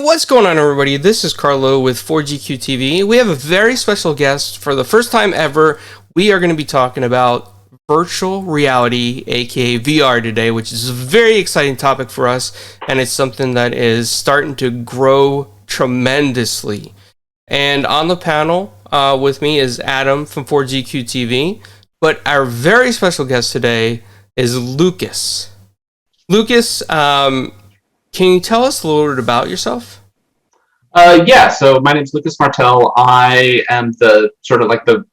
What's going on, everybody? This is Carlo with 4GQ TV. We have a very special guest. For the first time ever, we are going to be talking about virtual reality, aka VR, today, which is a very exciting topic for us, and it's something that is starting to grow tremendously. And on the panel with me is Adam from 4GQ TV, but our very special guest today is Lucas. Lucas, can you tell us a little bit about yourself? Yeah, so my name's Lucas Martel. I am the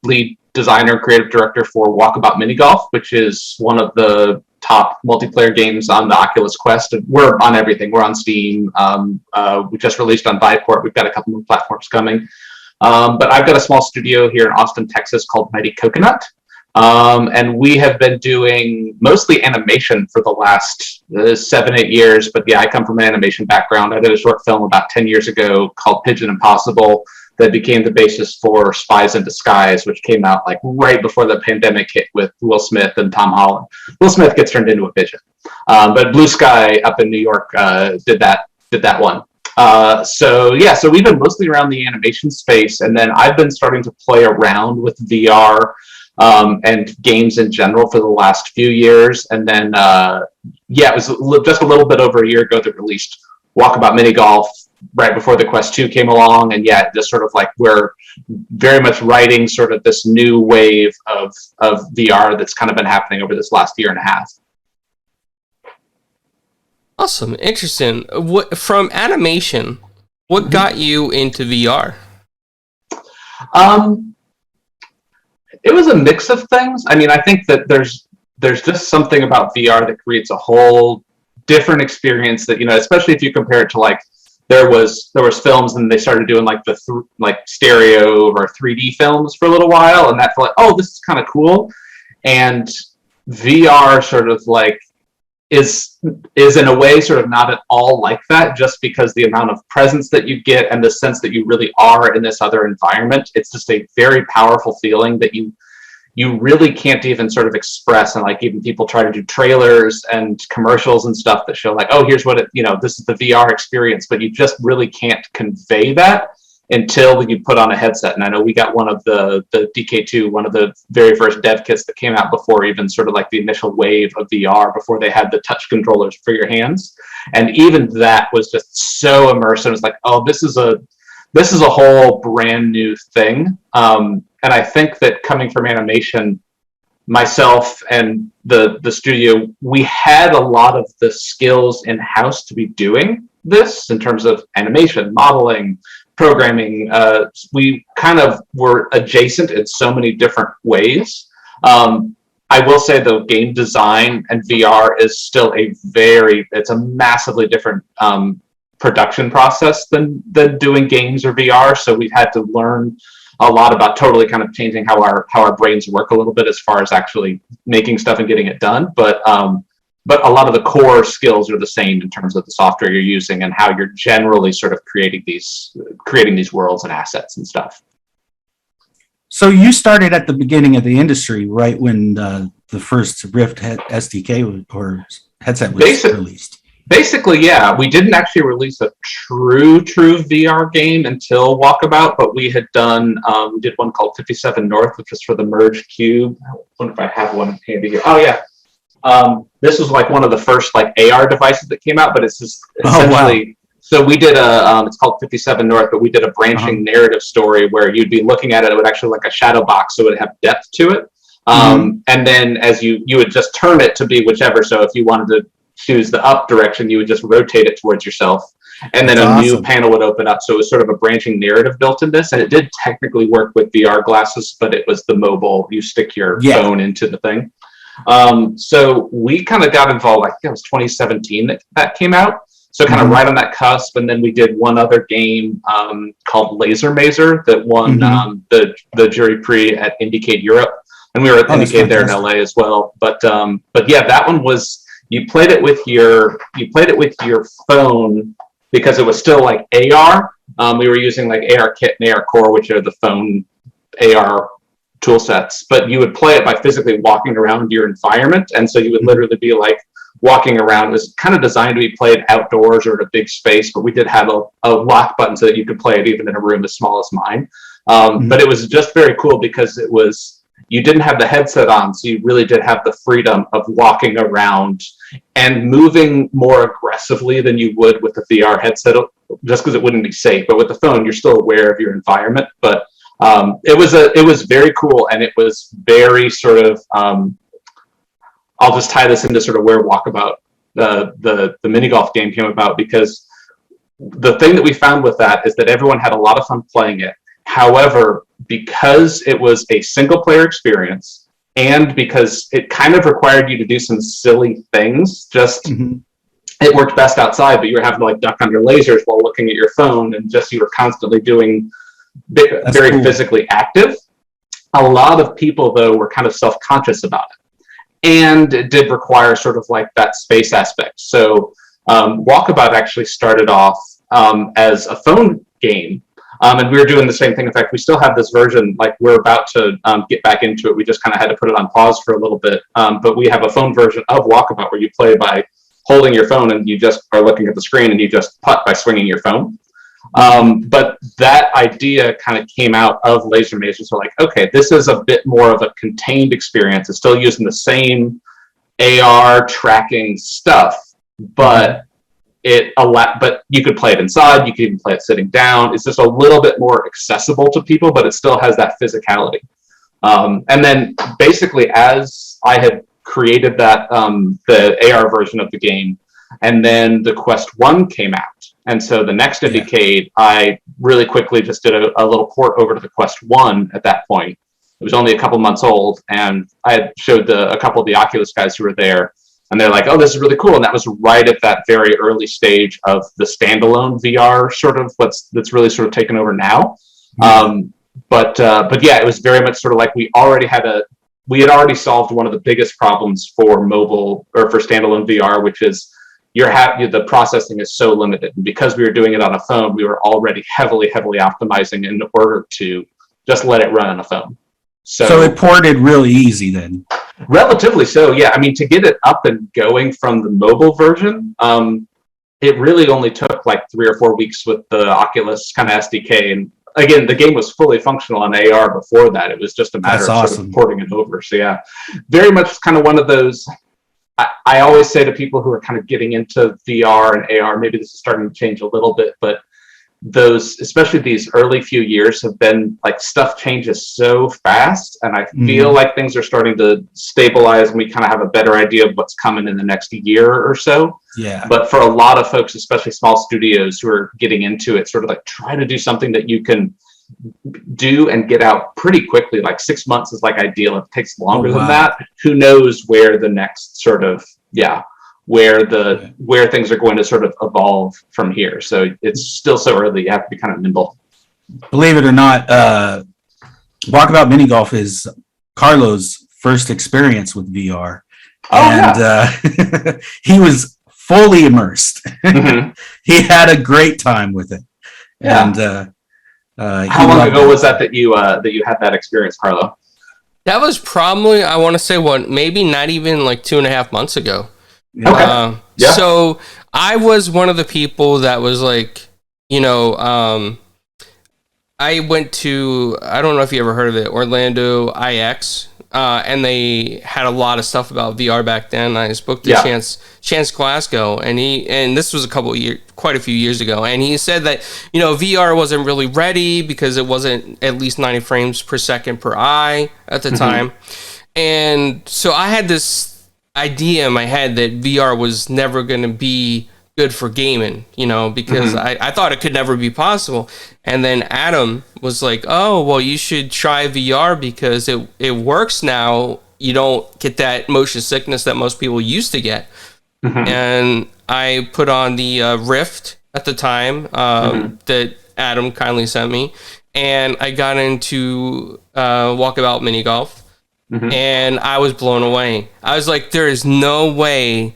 lead designer, creative director for Walkabout Mini Golf, which is one of the top multiplayer games on the Oculus Quest. We're on everything. We're on Steam. We just released on Viveport. We've got a couple more platforms coming. But I've got a small studio here in Austin, Texas called Mighty Coconut. And we have been doing mostly animation for the last 7-8 years. But yeah, I come from an animation background. I did a short film about 10 years ago called Pigeon Impossible that became the basis for Spies in Disguise, which came out like right before the pandemic hit with Will Smith and Tom Holland. Will Smith gets turned into a pigeon. But Blue Sky up in New York did that one. So we've been mostly around the animation space, and then I've been starting to play around with VR and games in general for the last few years. And then, it was just a little bit over a year ago that released Walkabout Mini Golf right before the Quest 2 came along. And just sort of like we're very much riding sort of this new wave of VR that's kind of been happening over this last year and a half. Awesome. Interesting. From animation, what got you into VR? It was a mix of things. I mean, I think that there's just something about VR that creates a whole different experience that, especially if you compare it to like there was films and they started doing like the stereo or 3D films for a little while, and that's like, oh, this is kind of cool. And VR sort of like is in a way sort of not at all like that, just because the amount of presence that you get and the sense that you really are in this other environment. It's just a very powerful feeling that you really can't even sort of express. And like even people try to do trailers and commercials and stuff that show like, oh, here's what this is the VR experience, but you just really can't convey that until you put on a headset. And I know we got one of the DK2, one of the very first dev kits that came out before even sort of like the initial wave of VR, before they had the touch controllers for your hands. And even that was just so immersive. It's like, oh, this is a whole brand new thing. And I think that coming from animation, myself and the studio, we had a lot of the skills in-house to be doing this in terms of animation, modeling, programming. We kind of were adjacent in so many different ways. I will say though, game design and VR is still it's a massively different production process than doing games or VR. So we've had to learn a lot about totally kind of changing how our brains work a little bit as far as actually making stuff and getting it done. But a lot of the core skills are the same in terms of the software you're using and how you're generally sort of creating these worlds and assets and stuff. So you started at the beginning of the industry, right when the first Rift SDK or headset was released? Basically, yeah. We didn't actually release a true VR game until Walkabout, but we had done, we did one called 57 North, which was for the Merge Cube. I wonder if I have one handy here. Oh, yeah. This was like one of the first like AR devices that came out, but it's just essentially. Oh, wow. So we did it's called 57 North, but we did a branching narrative story where you'd be looking at it. It would actually like a shadow box, so it would have depth to it. And then as you would just turn it to be whichever. So if you wanted to choose the up direction, you would just rotate it towards yourself, and then a new panel would open up. So it was sort of a branching narrative built in this, and it did technically work with VR glasses, but it was the mobile. You stick your phone into the thing. So we kind of got involved, I think it was 2017 that came out. So kind of right on that cusp. And then we did one other game called Laser Mazer that won the jury prix at IndieCade Europe. And we were at IndieCade there in LA as well. But yeah, that one was, you played it with your phone because it was still like AR. We were using like AR Kit and AR Core, which are the phone AR tool sets, but you would play it by physically walking around your environment. And so you would literally be like walking around. It was kind of designed to be played outdoors or in a big space, but we did have a lock button so that you could play it even in a room as small as mine. But it was just very cool because you didn't have the headset on, so you really did have the freedom of walking around and moving more aggressively than you would with the VR headset, just because it wouldn't be safe. But with the phone, you're still aware of your environment. But it was very cool, and it was very sort of I'll just tie this into sort of where Walkabout the mini golf game came about, because the thing that we found with that is that everyone had a lot of fun playing it. However, because it was a single player experience, and because it kind of required you to do some silly things, it worked best outside, but you were having to like duck under lasers while looking at your phone, and just you were constantly doing very cool. Physically active. A lot of people, though, were kind of self-conscious about it, and it did require sort of like that space aspect. So Walkabout actually started off as a phone game. And we were doing the same thing. In fact, we still have this version, like we're about to get back into it. We just kind of had to put it on pause for a little bit. But we have a phone version of Walkabout where you play by holding your phone and you just are looking at the screen and you just putt by swinging your phone. But that idea kind of came out of Laser Maze. So like, okay, this is a bit more of a contained experience. It's still using the same AR tracking stuff, but but you could play it inside, you could even play it sitting down. It's just a little bit more accessible to people, but it still has that physicality. And then basically, as I had created that the AR version of the game, and then the Quest 1 came out. And so the next decade, I really quickly just did a little port over to the Quest 1 at that point. It was only a couple months old, and I had showed a couple of the Oculus guys who were there. And they're like, oh, this is really cool. And that was right at that very early stage of the standalone VR sort of that's really sort of taken over now. But yeah, it was very much sort of like we had already solved one of the biggest problems for mobile or for standalone VR, which is the processing is so limited. And because we were doing it on a phone, we were already heavily optimizing in order to just let it run on a phone. So it ported really easy then. Relatively so, yeah. I mean, to get it up and going from the mobile version, it really only took like 3 or 4 weeks with the Oculus kind of SDK. And again, the game was fully functional on AR before that. It was just a matter of sort of porting it over. So yeah, very much kind of one of those. I always say to people who are kind of getting into VR and AR, maybe this is starting to change a little bit, but especially these early few years have been like stuff changes so fast, and I feel like things are starting to stabilize and we kind of have a better idea of what's coming in the next year or so. Yeah. But for a lot of folks, especially small studios who are getting into it, sort of like try to do something that you can do and get out pretty quickly. Like 6 months is like ideal. If it takes longer than that, who knows where the next sort of, where things are going to sort of evolve from here. So it's still so early. You have to be kind of nimble. Believe it or not, Walkabout Mini Golf is Carlo's first experience with VR. He was fully immersed. He had a great time with it. Yeah. And how long ago was that you had that experience, Carlo? That was probably, I want to say, maybe not even like 2.5 months ago. Okay. So I was one of the people that was like, I went to, I don't know if you ever heard of it, Orlando IX, and they had a lot of stuff about VR back then. I spoke to Chance Glasgow, and this was quite a few years ago, and he said that VR wasn't really ready because it wasn't at least 90 frames per second per eye at the time, and so I had this idea in my head that VR was never going to be good for gaming, because I thought it could never be possible. And then Adam was like, oh, well, you should try VR because it works now. You don't get that motion sickness that most people used to get. And I put on the Rift at the time that Adam kindly sent me, and I got into Walkabout Mini Golf. And I was blown away. I was like, there is no way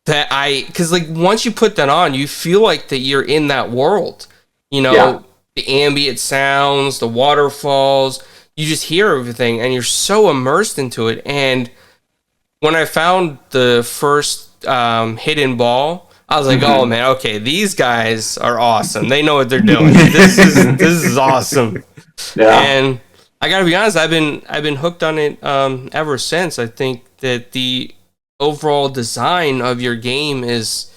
that because like once you put that on, you feel like that you're in that world, the ambient sounds, the waterfalls, you just hear everything and you're so immersed into it. And when I found the first Hidden Ball, I was like, oh man, okay, these guys are awesome. They know what they're doing. This is awesome. Yeah. And I gotta be honest, I've been hooked on it ever since. I think that the overall design of your game is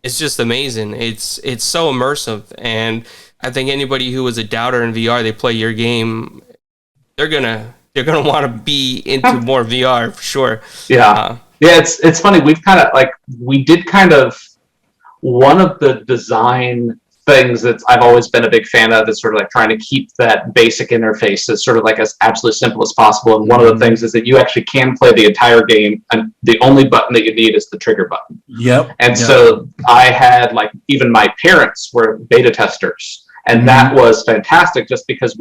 just amazing. It's so immersive, and I think anybody who was a doubter in VR, they play your game, they're gonna want to be into more VR for sure. Yeah. Yeah, it's funny. We did kind of one of the design things that I've always been a big fan of is sort of like trying to keep that basic interface as sort of like as absolutely simple as possible. And one of the things is that you actually can play the entire game, and the only button that you need is the trigger button. Yep. And so I had like even my parents were beta testers, and that was fantastic just because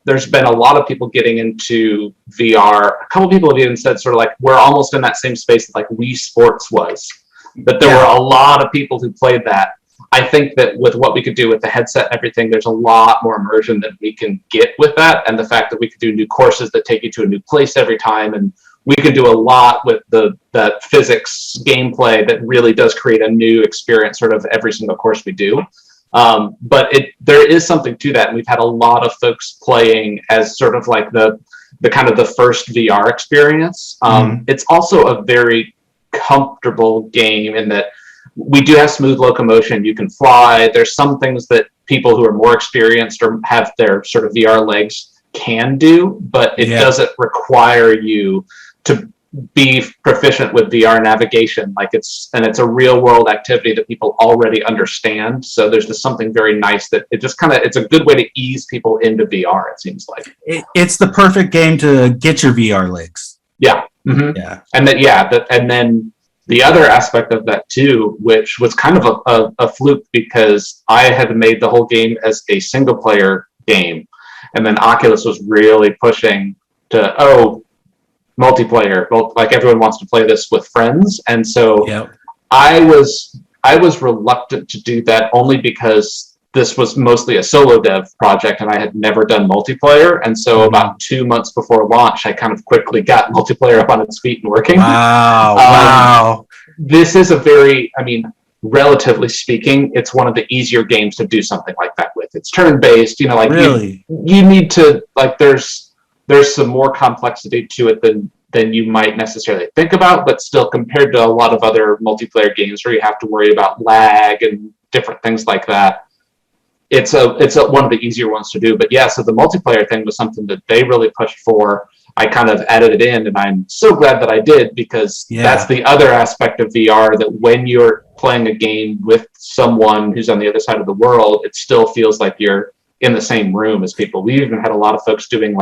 there's been a lot of people getting into VR. A couple people have even said sort of like we're almost in that same space that like Wii Sports was. But there were a lot of people who played that. I think that with what we could do with the headset and everything, there's a lot more immersion that we can get with that. And the fact that we could do new courses that take you to a new place every time. And we can do a lot with that physics gameplay that really does create a new experience sort of every single course we do. But there is something to that. And we've had a lot of folks playing as sort of like the kind of the first VR experience. It's also a very comfortable game in that we do have smooth locomotion. You can fly. There's some things that people who are more experienced or have their sort of VR legs can do, but it doesn't require you to be proficient with VR navigation. It's a real world activity that people already understand. So there's just something very nice that it's a good way to ease people into VR. It seems like it's the perfect game to get your VR legs. Yeah. Yeah. And then the other aspect of that too, which was kind of a fluke because I had made the whole game as a single player game. And then Oculus was really pushing to, multiplayer. Like everyone wants to play this with friends. And so I was reluctant to do that only because this was mostly a solo dev project and I had never done multiplayer. And so about 2 months before launch, I kind of quickly got multiplayer up on its feet and working. Wow. This is relatively speaking, it's one of the easier games to do something like that with. It's turn-based, really? You need to, there's some more complexity to it than you might necessarily think about, but still compared to a lot of other multiplayer games where you have to worry about lag and different things like that, it's one of the easier ones to do. But yeah, so the multiplayer thing was something that they really pushed for. I kind of added it in, and I'm so glad that I did because that's the other aspect of VR, that when you're playing a game with someone who's on the other side of the world, it still feels like you're in the same room as people. We even had a lot of folks doing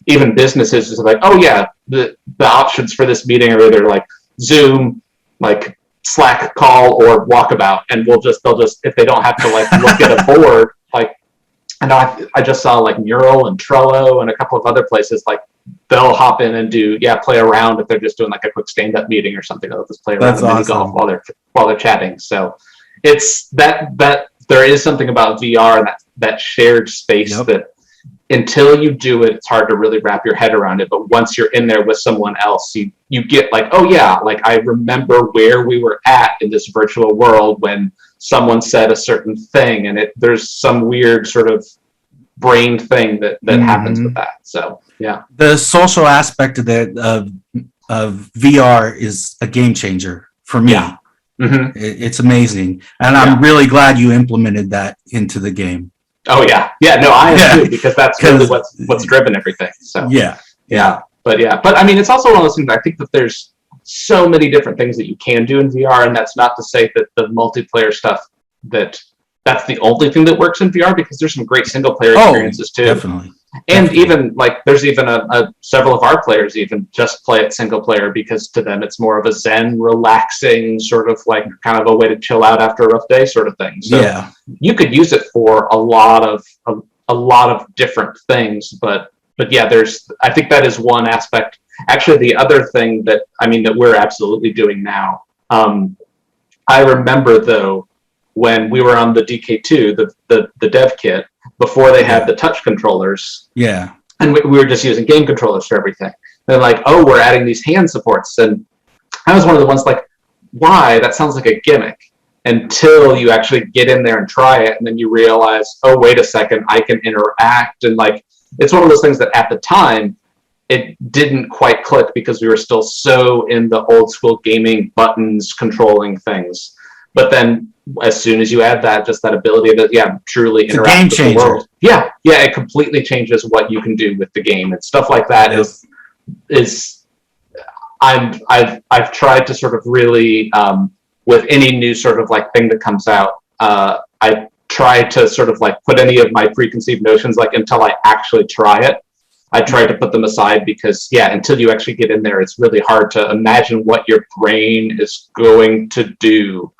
even businesses is like, oh yeah, the options for this meeting are either like Zoom, like Slack call, or Walkabout, and they'll just if they don't have to look at a board, and I just saw Mural and Trello and a couple of other places, they'll hop in and play around if they're just doing a quick stand-up meeting or something. They'll just play around in mini golf while they're chatting. So it's that there is something about VR and that shared space that until you do it, it's hard to really wrap your head around it. But once you're in there with someone else, you get I remember where we were at in this virtual world when someone said a certain thing, and there's some weird sort of brain thing that happens with that. So yeah, the social aspect of VR is a game changer for me. Yeah. It's amazing, and I'm really glad you implemented that into the game. Oh yeah, no, I am too, because that's really what's driven everything. So but it's also one of those things. I think that there's so many different things that you can do in VR, and that's not to say that the multiplayer stuff that's the only thing that works in VR, because there's some great single player experiences too. Definitely. And even there's even several of our players even just play it single player because to them it's more of a zen, relaxing sort of kind of a way to chill out after a rough day sort of thing. So you could use it for a lot of different things, but yeah, I think that is one aspect. Actually, the other thing that we're absolutely doing now. I remember though when we were on the DK2, the dev kit, before they had the touch controllers. Yeah. And we were just using game controllers for everything. They're we're adding these hand supports. And I was one of the ones why? That sounds like a gimmick. Until you actually get in there and try it, and then you realize, oh, wait a second, I can interact. And like, it's one of those things that at the time, it didn't quite click because we were still so in the old school gaming buttons controlling things. But then as soon as you add that, just that ability to, truly It's interact a game with changer. the world. Yeah, it completely changes what you can do with the game. And stuff like that is I've tried to sort of really, with any new sort of like thing that comes out, I try to sort of like put any of my preconceived notions, like until I actually try it, I try to put them aside because until you actually get in there, it's really hard to imagine what your brain is going to do.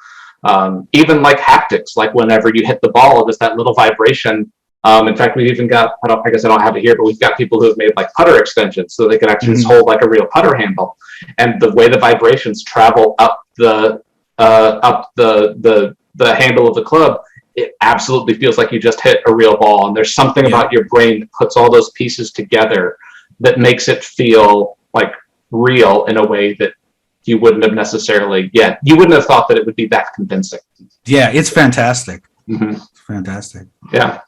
Even like haptics, like whenever you hit the ball, there's that little vibration. In fact, we've even got, I guess I don't have it here, but we've got people who have made like putter extensions so they can actually just hold like a real putter handle. And the way the vibrations travel up the handle of the club, it absolutely feels like you just hit a real ball. And there's something about your brain that puts all those pieces together that makes it feel like real in a way that you wouldn't have necessarily, you wouldn't have thought that it would be that convincing. Yeah, it's fantastic. Mm-hmm. It's fantastic. Yeah.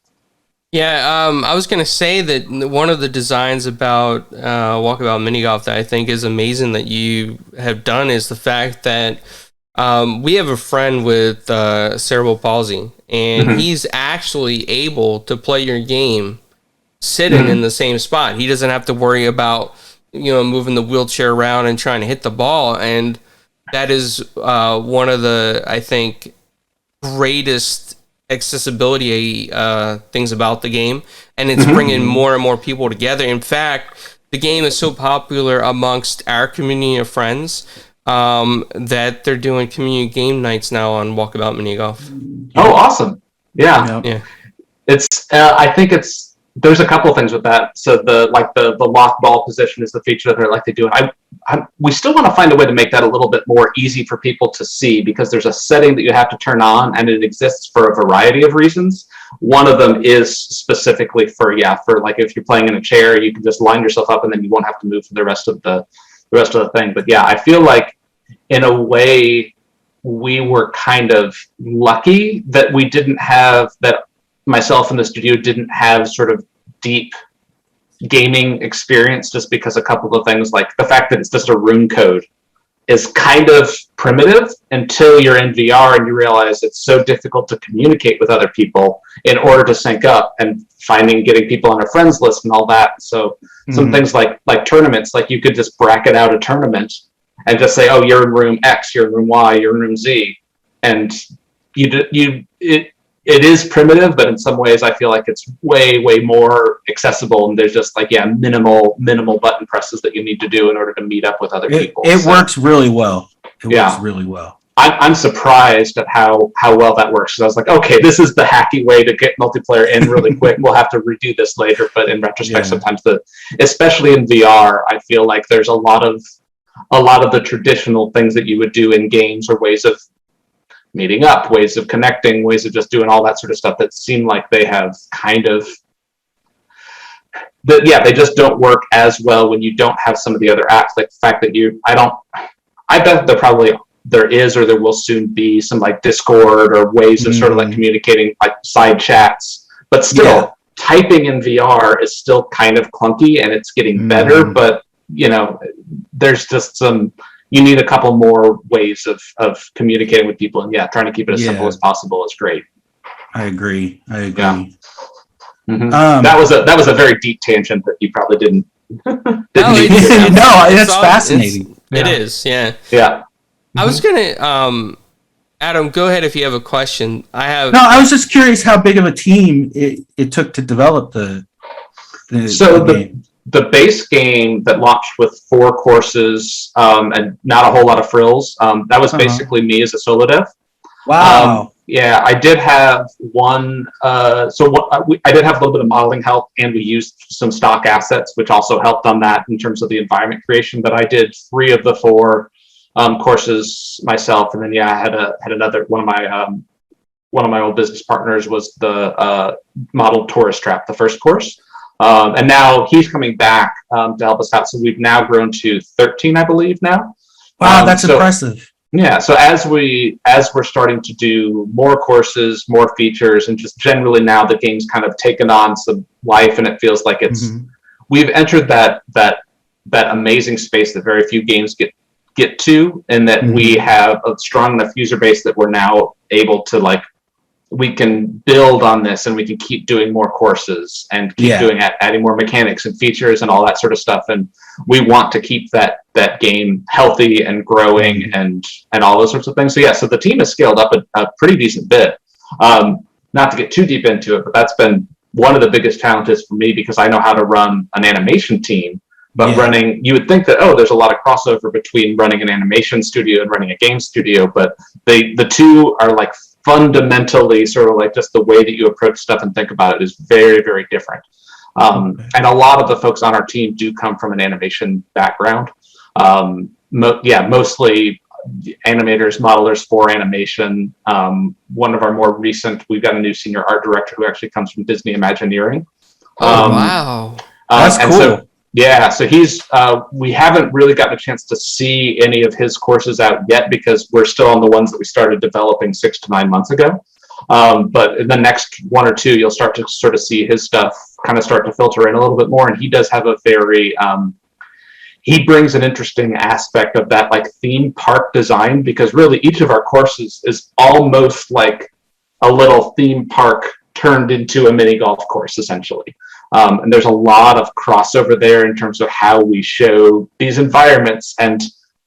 Yeah, I was going to say that one of the designs about Walkabout Mini Golf that I think is amazing that you have done is the fact that we have a friend with cerebral palsy, and he's actually able to play your game sitting in the same spot. He doesn't have to worry about, moving the wheelchair around and trying to hit the ball. And that is one of the, I think, greatest accessibility things about the game. And it's bringing more and more people together. In fact, the game is so popular amongst our community of friends that they're doing community game nights now on Walkabout Mini Golf. Oh, awesome. Yeah. It's I think there's a couple of things with that. So the lock ball position is the feature that they do. We still want to find a way to make that a little bit more easy for people to see, because there's a setting that you have to turn on, and it exists for a variety of reasons. One of them is specifically for like if you're playing in a chair, you can just line yourself up and then you won't have to move for the rest of the thing. But I feel like in a way we were kind of lucky that we didn't have that. Myself and the studio didn't have sort of deep gaming experience, just because a couple of things, like the fact that it's just a rune code, is kind of primitive until you're in VR and you realize it's so difficult to communicate with other people in order to sync up, and getting people on a friends list and all that. So some things like tournaments, like you could just bracket out a tournament and just say, oh, you're in room X, you're in room Y, you're in room Z, and it is primitive, but in some ways I feel like it's way, way more accessible, and there's just minimal button presses that you need to do in order to meet up with other people. It works really well. It works really well. I'm surprised at how well that works. So I was like, okay, this is the hacky way to get multiplayer in really quick. We'll have to redo this later. But in retrospect, sometimes especially in VR, I feel like there's a lot of the traditional things that you would do in games, or ways of meeting up, ways of connecting, ways of just doing all that sort of stuff, that seem like they have kind of they just don't work as well when you don't have some of the other apps. Like the fact that I bet there is, or there will soon be, some like Discord or ways of sort of like communicating, like side chats, but still typing in VR is still kind of clunky, and it's getting better, but there's just you need a couple more ways of communicating with people, and trying to keep it as simple as possible is great. I agree. Yeah. That was a very deep tangent that you probably didn't. It's fascinating. It is, yeah. Yeah. I was gonna, Adam, go ahead if you have a question. I was just curious how big of a team it took to develop the game. The base game that launched with 4 courses and not a whole lot of frills, that was basically me as a solo dev. Wow. I did have one. I did have a little bit of modeling help, and we used some stock assets, which also helped on that in terms of the environment creation. But I did 3 of the 4 courses myself, and then I had another one of my old business partners was the modeled tourist trap, the first course. And now he's coming back to help us out. So we've now grown to 13, I believe, now. Wow, that's impressive. Yeah, so as we're starting to do more courses, more features, and just generally now the game's kind of taken on some life, and it feels like we've entered that amazing space that very few games get to, and that we have a strong enough user base that we're now able to we can build on this, and we can keep doing more courses and keep adding more mechanics and features and all that sort of stuff. And we want to keep that game healthy and growing and all those sorts of things. So the team has scaled up a pretty decent bit. Not to get too deep into it, but that's been one of the biggest challenges for me, because I know how to run an animation team, but you would think that, there's a lot of crossover between running an animation studio and running a game studio, but the two are fundamentally sort of just the way that you approach stuff and think about it is very, very different. And a lot of the folks on our team do come from an animation background. Mostly animators, modelers for animation. One of our more recent, we've got a new senior art director who actually comes from Disney Imagineering. Wow. That's cool. So he's, we haven't really gotten a chance to see any of his courses out yet, because we're still on the ones that we started developing 6 to 9 months ago. But in the next 1 or 2, you'll start to sort of see his stuff kind of start to filter in a little bit more. And he does have a very, he brings an interesting aspect of that theme park design, because really each of our courses is almost like a little theme park turned into a mini golf course, essentially. And there's a lot of crossover there in terms of how we show these environments and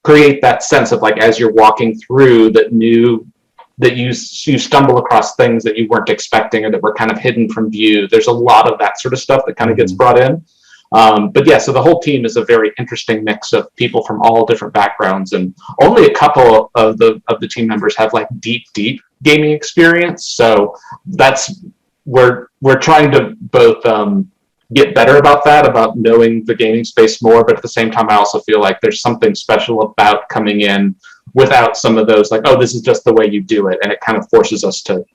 create that sense of as you're walking through that you stumble across things that you weren't expecting or that were kind of hidden from view. There's a lot of that sort of stuff that kind of gets brought in. So the whole team is a very interesting mix of people from all different backgrounds, and only a couple of the team members have deep gaming experience. So we're trying to both get better about that, about knowing the gaming space more, but at the same time I also feel like there's something special about coming in without some of those this is just the way you do it, and it kind of forces us to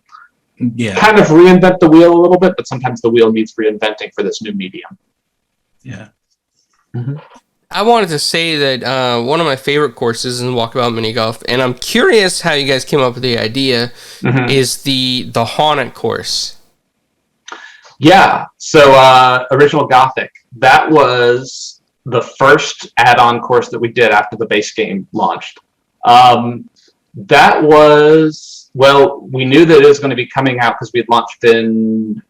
kind of reinvent the wheel a little bit, but sometimes the wheel needs reinventing for this new medium. I wanted to say that one of my favorite courses in Walkabout Mini Golf, and I'm curious how you guys came up with the idea, is the Haunted course. Yeah, so Original Gothic, that was the first add-on course that we did after the base game launched. That was, we knew that it was going to be coming out because we had launched in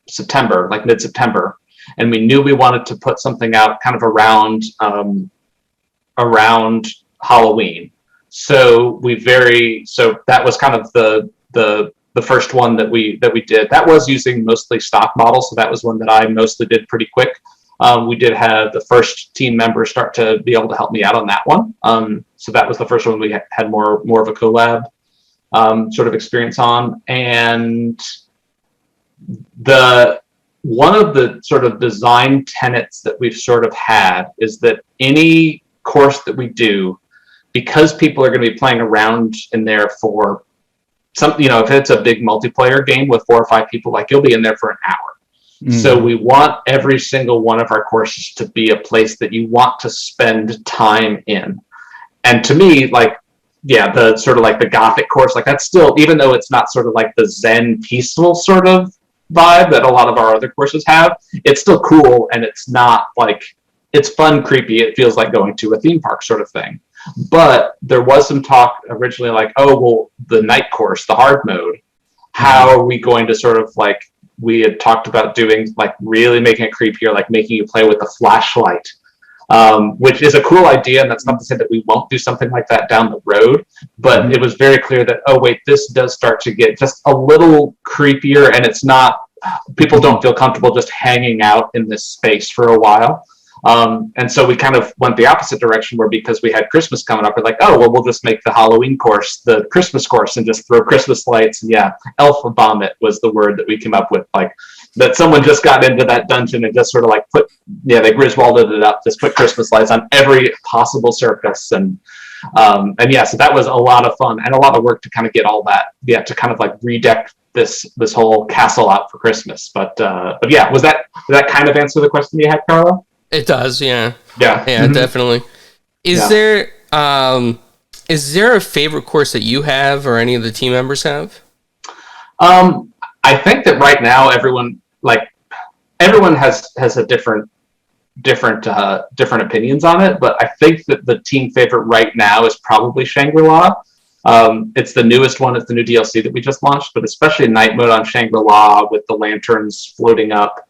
September, mid-September, and we knew we wanted to put something out kind of around Halloween. So that was kind of the first one that we did. That was using mostly stock models, so that was one that I mostly did pretty quick. We did have the first team member start to be able to help me out on that one. So that was the first one we had more of a collab sort of experience on. And one of the sort of design tenets that we've sort of had is that any course that we do, because people are going to be playing around in there for if it's a big multiplayer game with 4 or 5 people, you'll be in there for an hour. So we want every single one of our courses to be a place that you want to spend time in. And to me, the sort of the Gothic course, that's still, even though it's not sort of the Zen peaceful sort of vibe that a lot of our other courses have, it's still cool, and it's not it's fun, creepy. It feels like going to a theme park sort of thing. But there was some talk originally the night course, the hard mode, how are we going to sort of we had talked about doing really making it creepier, making you play with a flashlight, which is a cool idea, and that's not to say that we won't do something like that down the road, but it was very clear that, this does start to get just a little creepier, and it's not, people don't feel comfortable just hanging out in this space for a while. And so we kind of went the opposite direction, where because we had Christmas coming up, we're we'll just make the Halloween course the Christmas course and just throw Christmas lights. And elf vomit was the word that we came up with, that someone just got into that dungeon and just sort of they Griswolded it up, just put Christmas lights on every possible surface. And so that was a lot of fun and a lot of work to kind of get all that, to kind of redeck this whole castle out for Christmas. But was that kind of answer the question you had, Carlo? It does, yeah. Yeah. Yeah, definitely. Is Is there a favorite course that you have or any of the team members have? I think that right now everyone has a different opinions on it, but I think that the team favorite right now is probably Shangri-La. It's the newest one. It's the new DLC that we just launched, but especially night mode on Shangri-La with the lanterns floating up.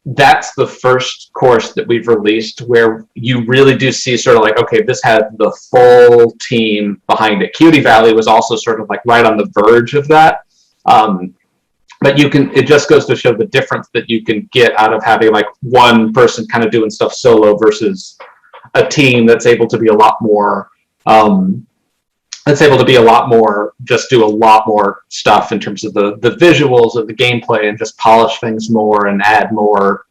That's the first course that we've released where you really do see sort of like, okay, this had the full team behind it. Cutie Valley was also sort of like right on the verge of that. But it just goes to show the difference that you can get out of having like one person kind of doing stuff solo versus a team that's able to be a lot more, just do a lot more stuff in terms of the visuals of the gameplay and just polish things more and add more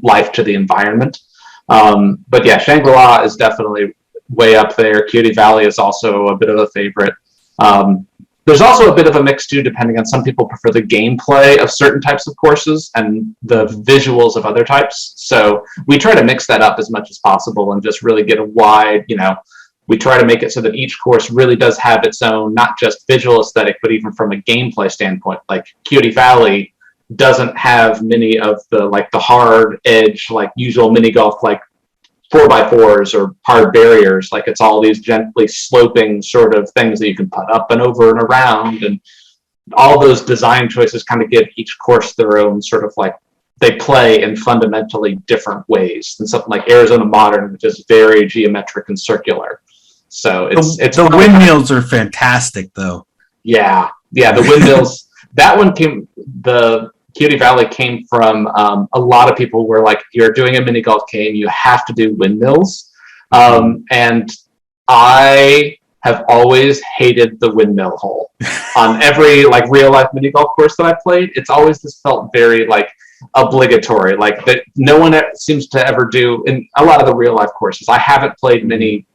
life to the environment. But yeah, Shangri-La is definitely way up there. Cutie Valley is also a bit of a favorite. There's also a bit of a mix too, depending on some people prefer the gameplay of certain types of courses and the visuals of other types. So we try to mix that up as much as possible and just really get a wide, we try to make it so that each course really does have its own, not just visual aesthetic, but even from a gameplay standpoint. Like Cutie Valley doesn't have many of the hard edge, like usual mini golf, like 4x4s or hard barriers. Like it's all these gently sloping sort of things that you can put up and over and around, and all those design choices kind of give each course their own sort of like, they play in fundamentally different ways than something like Arizona Modern, which is very geometric and circular. So it's the windmills are fantastic though. Yeah, the windmills. The Cutie Valley came from a lot of people were like, you're doing a mini golf game, you have to do windmills. And I have always hated the windmill hole. On every like real life mini golf course that I played, it's always just felt very like obligatory, like that no one seems to ever do in a lot of the real life courses. I haven't played many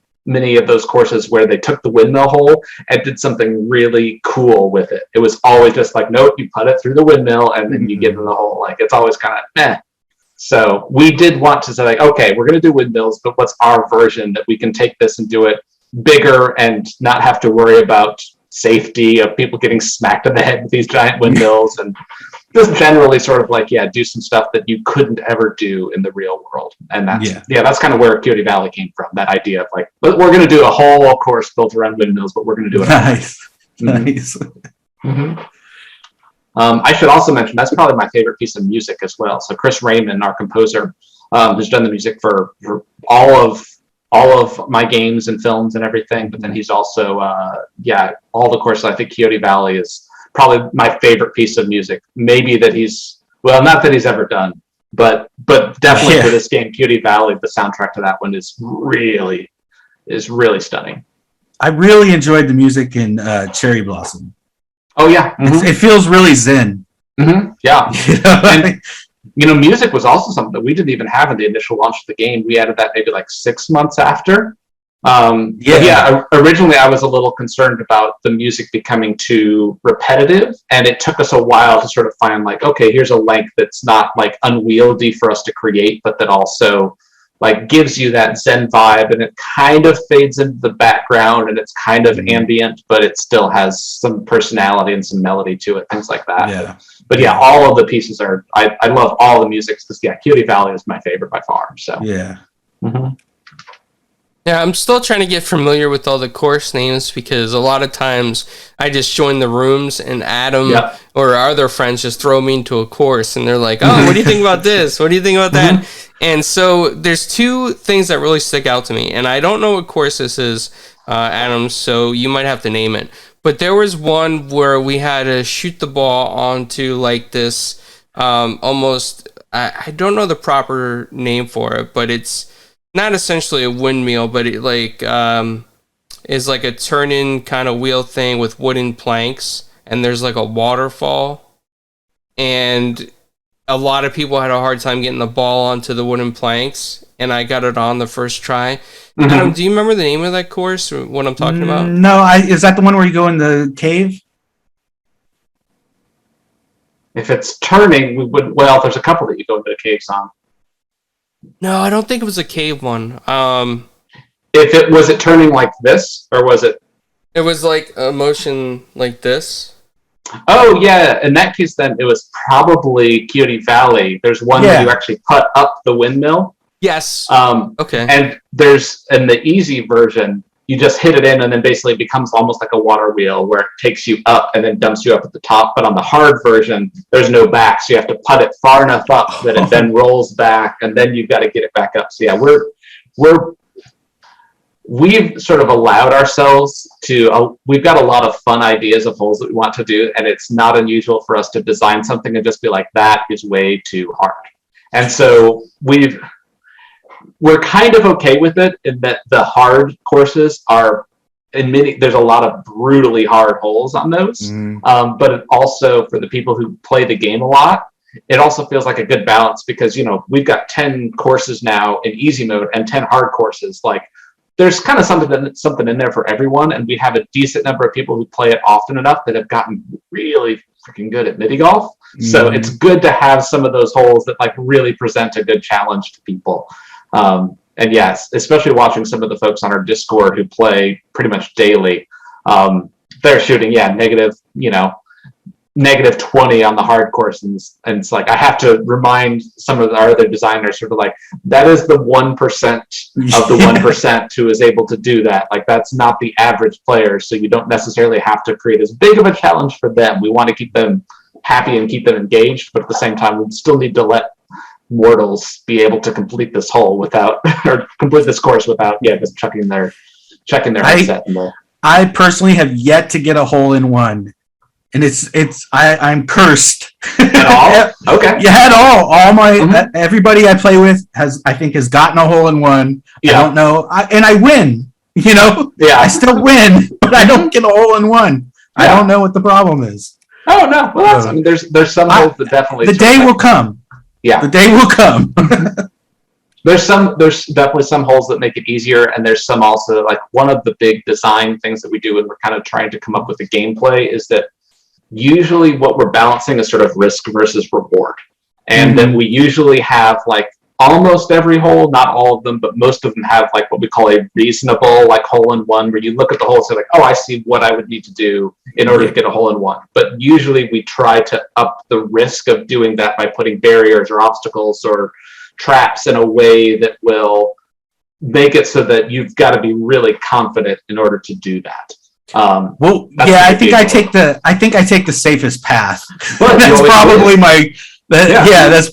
of those courses where they took the windmill hole and did something really cool with it. It was always just like, nope, you put it through the windmill and then you get in the hole. Like it's always kind of meh. So we did want to say like, okay, we're going to do windmills, but what's our version that we can take this and do it bigger and not have to worry about safety of people getting smacked in the head with these giant windmills, and just generally sort of like, do some stuff that you couldn't ever do in the real world. And that's kind of where Cutie Valley came from, that idea of like, we're going to do a whole course built around windmills, but we're going to do it. Nice. Nice. Mm-hmm. I should also mention, that's probably my favorite piece of music as well. So Chris Raymond, our composer, who's done the music for all of my games and films and everything, but then he's also all the courses. I think Cutie Valley is probably my favorite piece of music, maybe that not that he's ever done, but definitely for this game, Cutie Valley, the soundtrack to that one is really stunning. I really enjoyed the music in Cherry Blossom. Oh yeah, it feels really zen. Mm-hmm. Yeah, and music was also something that we didn't even have in the initial launch of the game. We added that maybe like 6 months after. Originally I was a little concerned about the music becoming too repetitive, and it took us a while to sort of find like, okay, here's a length that's not like unwieldy for us to create, but that also like gives you that zen vibe, and it kind of fades into the background and it's kind of ambient, but it still has some personality and some melody to it, things like that. But all of the pieces are, I love all the music. Cutie Valley is my favorite by far. So Yeah, I'm still trying to get familiar with all the course names, because a lot of times I just join the rooms and Adam or our other friends just throw me into a course and they're like, oh, what do you think about this? What do you think about that? And so there's two things that really stick out to me, and I don't know what course this is, Adam, so you might have to name it. But there was one where we had to shoot the ball onto like this almost, I don't know the proper name for it, but it's not essentially a windmill, but it like is like a turn-in kind of wheel thing with wooden planks, and there's like a waterfall, and a lot of people had a hard time getting the ball onto the wooden planks, and I got it on the first try. Adam, do you remember the name of that course, or what I'm talking about? No, is that the one where you go in the cave? If it's turning, there's a couple that you go into the caves on. No, I don't think it was a cave one. If it was it turning like this, or was it? It was like a motion like this. Oh yeah, in that case, then it was probably Coyote Valley. There's one where you actually put up the windmill. Yes. Okay. And there's in the easy version, you just hit it in, and then basically it becomes almost like a water wheel where it takes you up and then dumps you up at the top. But on the hard version, there's no back, so you have to putt it far enough up that it then rolls back, and then you've got to get it back up. So yeah, we've sort of allowed ourselves to, we've got a lot of fun ideas of holes that we want to do, and it's not unusual for us to design something and just be like, that is way too hard. And so we're kind of okay with it in that the hard courses are, there's a lot of brutally hard holes on those, but it also, for the people who play the game a lot, it also feels like a good balance because, we've got 10 courses now in easy mode and 10 hard courses. Like, there's kind of something in there for everyone, and we have a decent number of people who play it often enough that have gotten really freaking good at mini golf. So it's good to have some of those holes that like really present a good challenge to people. And yes, especially watching some of the folks on our Discord who play pretty much daily, they're shooting negative 20 on the hard course, and it's like I have to remind some of our other designers sort of like that is the 1% of the 1% who is able to do that. Like that's not the average player, so you don't necessarily have to create as big of a challenge for them. We want to keep them happy and keep them engaged, but at the same time we still need to let mortals be able to complete this hole without or complete this course without just checking their headset in there. I personally have yet to get a hole in one. And I'm cursed. At all? Okay. Yeah, at all. All my everybody I play with has gotten a hole in one. Yeah. I don't know. I win. Yeah. I still win, but I don't get a hole in one. Yeah. I don't know what the problem is. Oh no. Well, there's some holes that definitely. The day will come. Yeah. The day will come. There's definitely some holes that make it easier, and there's some also like one of the big design things that we do when we're kind of trying to come up with a gameplay is that usually what we're balancing is sort of risk versus reward. And then we usually have like almost every hole, not all of them, but most of them have like what we call a reasonable like hole in one, where you look at the hole and say like, oh, I see what I would need to do in order to get a hole in one. But usually we try to up the risk of doing that by putting barriers or obstacles or traps in a way that will make it so that you've got to be really confident in order to do that. I think I take the safest path. But that's probably that's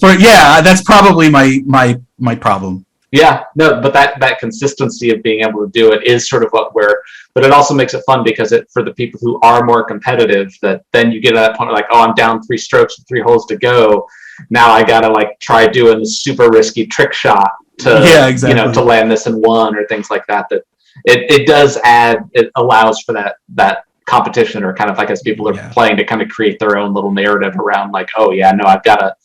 probably my problem. Yeah, no, but that consistency of being able to do it is sort of but it also makes it fun because for the people who are more competitive, that then you get to that point like, oh, I'm down 3 strokes with 3 holes to go. Now I gotta like try doing the super risky trick shot to land this in one or things like that. That it does add, it allows for that competition, or kind of like as people are playing to kind of create their own little narrative around like, oh yeah, no, I gotta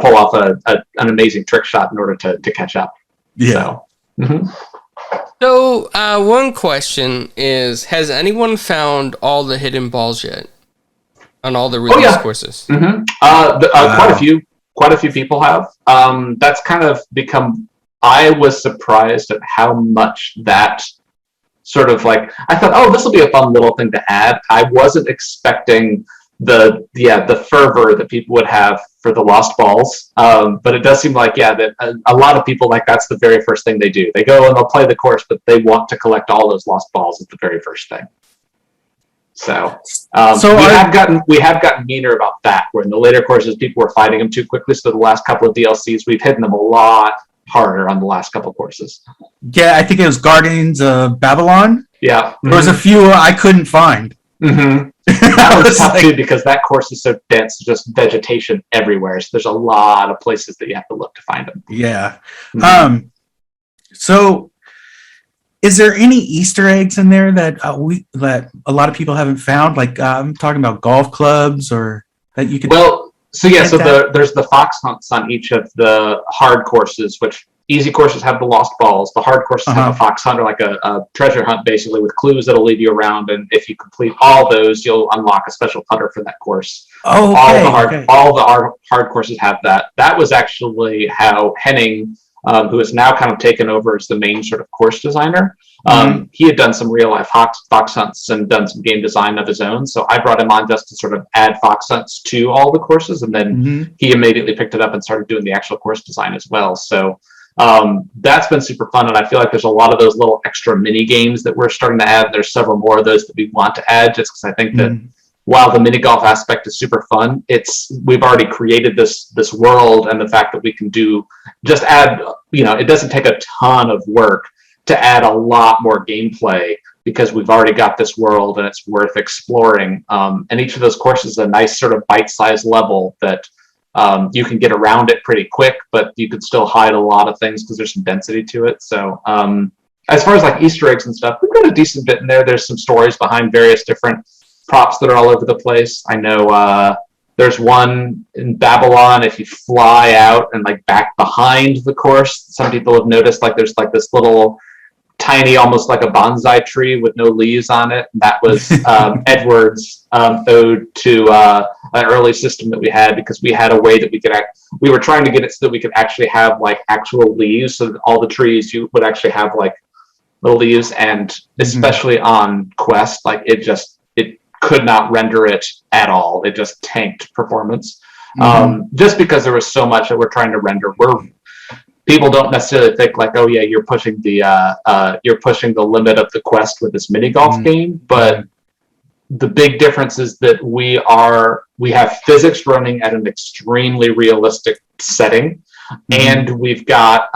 pull off an amazing trick shot in order to catch up. Yeah. So one question is, has anyone found all the hidden balls yet on all the release courses? Quite a few people have. That's kind of become, I was surprised at how much that sort of like, I thought, oh, this will be a fun little thing to add. I wasn't expecting the fervor that people would have for the lost balls. But it does seem like, that a lot of people, like, that's the very first thing they do. They go and they'll play the course, but they want to collect all those lost balls as the very first thing. So we have gotten meaner about that, where in the later courses people were fighting them too quickly. So the last couple of DLCs, we've hidden them a lot harder on the last couple of courses. Yeah, I think it was Guardians of Babylon. Yeah. There was a few I couldn't find. That was tough too, because that course is so dense, just vegetation everywhere. So there's a lot of places that you have to look to find them. Yeah. So is there any Easter eggs in there that that a lot of people haven't found? Like I'm talking about golf clubs, or that you could. Well, so there's the fox hunts on each of the hard courses, which easy courses have the lost balls. The hard courses have a fox hunt, or like a treasure hunt, basically, with clues that'll lead you around. And if you complete all those, you'll unlock a special putter for that course. Oh, all the hard courses have that. That was actually how Henning who has now kind of taken over as the main sort of course designer. He had done some real life fox hunts and done some game design of his own. So I brought him on just to sort of add fox hunts to all the courses. And then he immediately picked it up and started doing the actual course design as well. So that's been super fun. And I feel like there's a lot of those little extra mini games that we're starting to add. There's several more of those that we want to add, just because I think that while the mini golf aspect is super fun, we've already created this world, and the fact that we can just add, it doesn't take a ton of work to add a lot more gameplay, because we've already got this world and it's worth exploring. And each of those courses is a nice sort of bite-sized level that you can get around it pretty quick, but you could still hide a lot of things because there's some density to it. So as far as like Easter eggs and stuff, we've got a decent bit in there. There's some stories behind various different props that are all over the place. I know there's one in Babylon. If you fly out and like back behind the course, some people have noticed like there's like this little tiny, almost like a bonsai tree with no leaves on it. That was Edward's ode to an early system that we had, because we had a way that we were trying to get it so that we could actually have like actual leaves, so that all the trees you would actually have like little leaves. And especially on Quest, like it could not render it at all. It just tanked performance, just because there was so much that we're trying to render. People don't necessarily think like, oh yeah, you're pushing the limit of the Quest with this mini golf game, but the big difference is that we have physics running at an extremely realistic setting, and we've got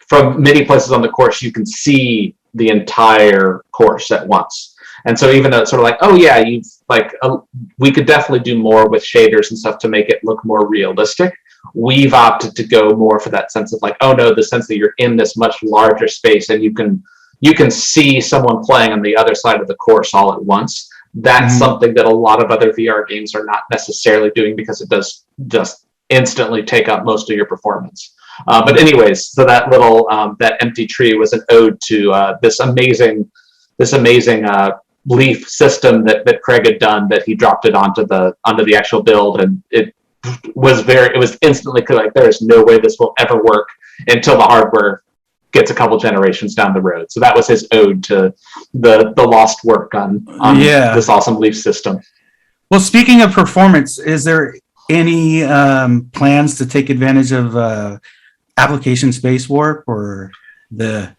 from many places on the course you can see the entire course at once. And so even though it's sort of like, oh yeah, we could definitely do more with shaders and stuff to make it look more realistic, we've opted to go more for that sense of like, oh no, the sense that you're in this much larger space and you can see someone playing on the other side of the course all at once. That's something that a lot of other VR games are not necessarily doing, because it does just instantly take up most of your performance. But anyways, so that little that empty tree was an ode to this amazing leaf system that Craig had done, that he dropped it onto the actual build, and it was instantly like, there is no way this will ever work until the hardware gets a couple generations down the road. So that was his ode to the lost work on this awesome leaf system. Well, speaking of performance, is there any plans to take advantage of application space warp or the?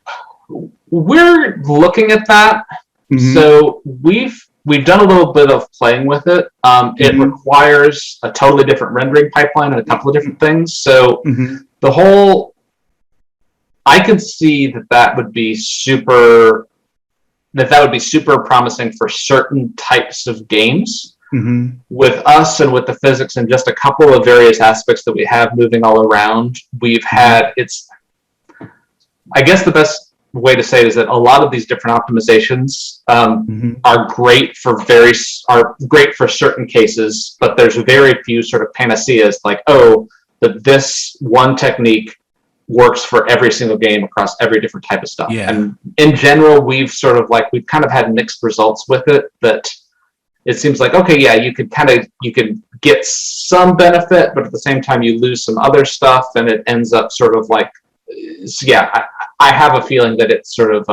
We're looking at that. So we've done a little bit of playing with it. It requires a totally different rendering pipeline and a couple of different things. So I can see that would be super promising for certain types of games. With us and with the physics and just a couple of various aspects that we have moving all around, we've had I guess the best way to say it is that a lot of these different optimizations are great for certain cases, but there's very few sort of panaceas like, oh, that this one technique works for every single game across every different type of stuff. And in general, we've kind of had mixed results with it, that it seems like, okay, yeah, you could get some benefit, but at the same time you lose some other stuff, and it ends up sort of like, I have a feeling that it's sort of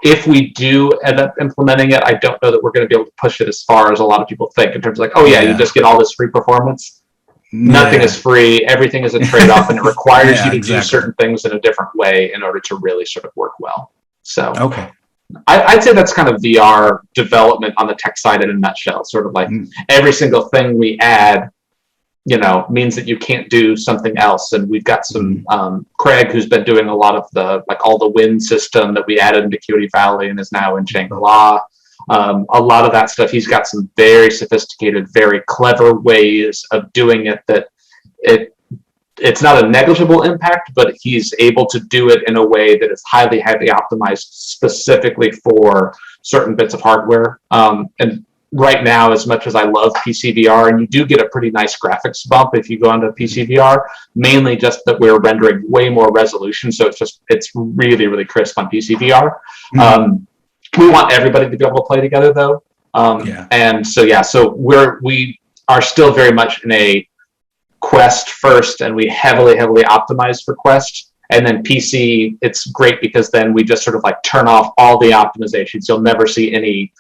if we do end up implementing it, I don't know that we're going to be able to push it as far as a lot of people think, in terms of like, oh yeah, you just get all this free performance. Nothing is free. Everything is a trade-off, and it requires you to do certain things in a different way in order to really sort of work well. So I'd say that's kind of VR development on the tech side in a nutshell. Sort of like every single thing we add, means that you can't do something else. And we've got some Craig, who's been doing a lot of all the wind system that we added into Coyote Valley and is now in Shangri-La. A lot of that stuff, he's got some very sophisticated, very clever ways of doing it that it's not a negligible impact, but he's able to do it in a way that is highly, highly optimized specifically for certain bits of hardware. And right now, as much as I love PC VR, and you do get a pretty nice graphics bump if you go onto PC VR, mainly just that we're rendering way more resolution, so it's really, really crisp on PC VR. We want everybody to be able to play together, though. And so we are still very much in a Quest first, and we heavily optimized for Quest. And then PC, it's great because then we just sort of like turn off all the optimizations. You'll never see any,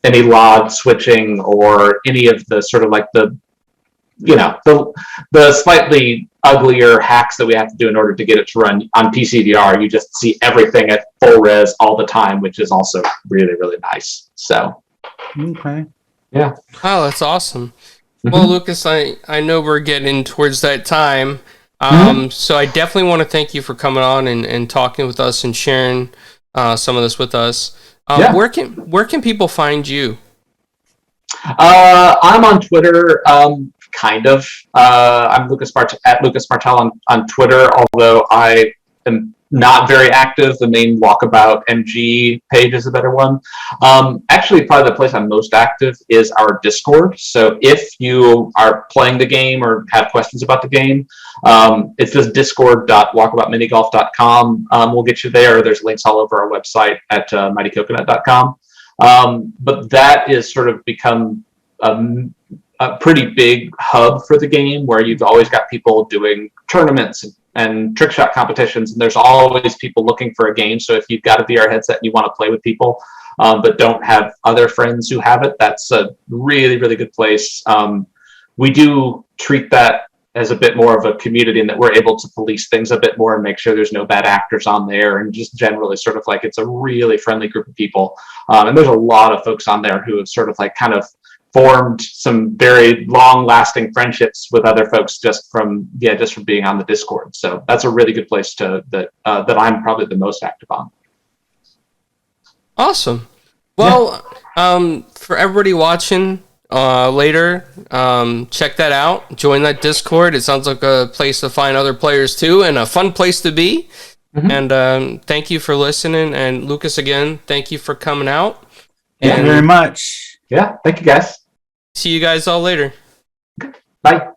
any log switching or any of the sort of like the slightly uglier hacks that we have to do in order to get it to run on PC VR. You just see everything at full res all the time, which is also really, really nice. So, okay. Yeah. Wow, that's awesome. Mm-hmm. Well, Lucas, I know we're getting towards that time. So I definitely want to thank you for coming on and talking with us and sharing some of this with us. Where can people find you? I'm on Twitter, kind of. I'm at Lucas Martel on Twitter, although I am not very active. The main Walkabout MG page is a better one. Actually, probably the place I'm most active is our Discord. So if you are playing the game or have questions about the game, it's just discord.walkaboutminigolf.com. We'll get you there. There's links all over our website at mightycoconut.com. But that is sort of become a pretty big hub for the game, where you've always got people doing tournaments and trick shot competitions, and there's always people looking for a game. So if you've got a VR headset and you want to play with people, but don't have other friends who have it, that's a really, really good place. We do treat that as a bit more of a community, and that we're able to police things a bit more and make sure there's no bad actors on there, and just generally sort of like it's a really friendly group of people. And there's a lot of folks on there who have sort of like kind of formed some very long-lasting friendships with other folks just from being on the Discord. So that's a really good place that I'm probably the most active on. Awesome. Well, for everybody watching later, check that out. Join that Discord. It sounds like a place to find other players too, and a fun place to be. Mm-hmm. And thank you for listening. And Lucas, again, thank you for coming out. Thank you very much. Yeah, thank you guys. See you guys all later. Bye.